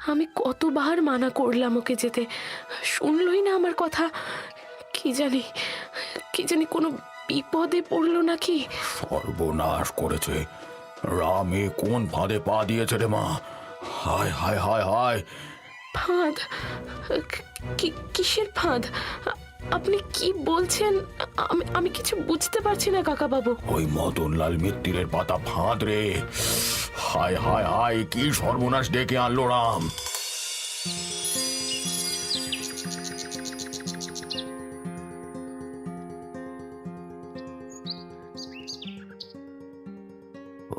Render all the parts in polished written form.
আমি কতবার মানা করলাম ওকে যেতে, শুনলই না আমার কথা। কি জানি কি জানি কোনো বিপদে পড়লো নাকি। সর্বনাশ করেছে। রামে কোন ফাঁদে পা দিয়েছে রে মা! হায় হায় হায় হায়! ফাঁদ? কিসের ফাঁদ? আপনি কি বলছেন? আমি কিছু বুঝতে পারছি না কাকা বাবু। ওই মদনলাল মিত্তিরের পাতা ফাঁদ রে! হায় হায় হায়, কি সর্বনাশ ডেকে আনলো রাম!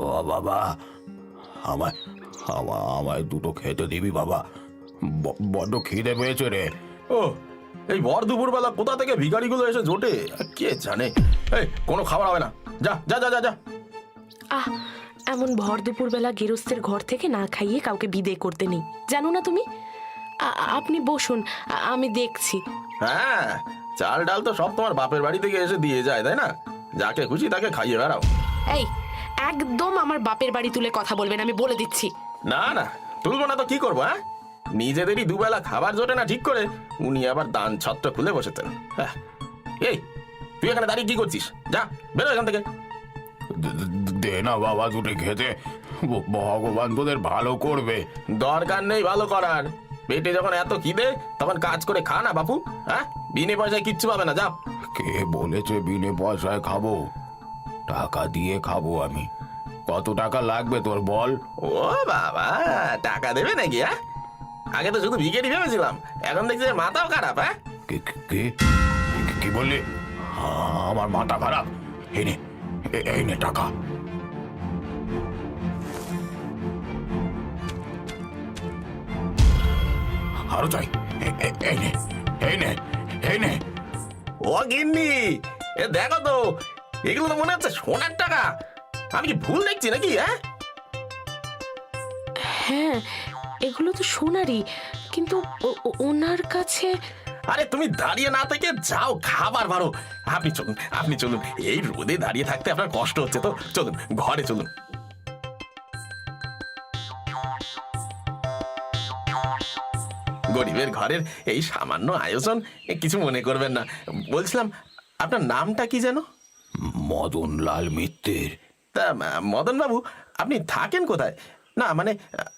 ও বাবা, আমায় আমায় আমায় দুটো খেতে দিবি বাবা, বড্ড খিদে পেয়েছে রে। ও, এই ভর দুপুরবেলা কোথা থেকে ভিখারিগুলো এসে জোটে কে জানে। এই, কোনো খাবার হবে না, যা যা যা যা যা। আহ, এমন ভর দুপুরবেলা গেরস্তের ঘর থেকে না খাইয়ে কাউকে বিদায় করতে নেই, জানো না তুমি? আপনি বসুন, আমি দেখছি। হ্যাঁ, চাল ডাল তো সব তোমার বাপের বাড়ি থেকে এসে দিয়ে যায়, তাই না? যাকে খুশি তাকে খাইয়ে বেড়াও। এই, একদম আমার বাপের বাড়ি তুলে কথা বলবেন, আমি বলে দিচ্ছি। না না, তুলবো না তো কি করবো? হ্যাঁ, নিজেদেরই দুবেলা খাবার জোটে না ঠিক করে, উনি আবার দান ছত্র খুলে বসেছেন। হ্যাঁ, এই, তুই এখানে দাঁড়িয়ে কি করছিস? যা, বেরো এখান থেকে। দে না বাবা দুটো খেতে, ভগবান তোদের ভালো করবে। দরকার নেই ভালো করার, পেটে যখন এত খিদে তখন কাজ করে খা না বাপু। হ্যাঁ, বিনে পয়সায় কিচ্ছু পাবে না, যা। কে বলেছে বিনে পয়সায় খাবো? টাকা দিয়ে খাবো আমি। কত টাকা লাগবে তোর বল? ও বাবা, টাকা দেবে নাকি? হ্যাঁ, আগে তো শুধু ভিখারি ভেবেছিলাম, এখন দেখছি যে মাথাও খারাপ। হ্যাঁ, কি বললি? আমার মাথা খারাপ? এই নে, এই নে টাকা। আরো চাই? এই নে, এই নে, এই নে। ও গিন্নি, এ দেখো তো, এগুলো তো মনে হচ্ছে সোনার টাকা। আমি কি ভুল দেখছি নাকি? হ্যাঁ, হ্যাঁ, এগুলো তো সোনারই, কিন্তু ওনার কাছে। আরে তুমি দাঁড়িয়ে না থেকে যাও, খাবার বারো। আপনি চলুন, আপনি চলুন, এই রোদে দাঁড়িয়ে থাকতে আপনার কষ্ট হচ্ছে তো, চলুন ঘরে চলুন। গরিবের ঘরের এই সামান্য আয়োজন, কিছু মনে করবেন না। বলছিলাম, আপনার নামটা কি যেন? মদনলাল মিত্তির। তা মদন বাবু, আপনি থাকেন কোথায়? না মানে,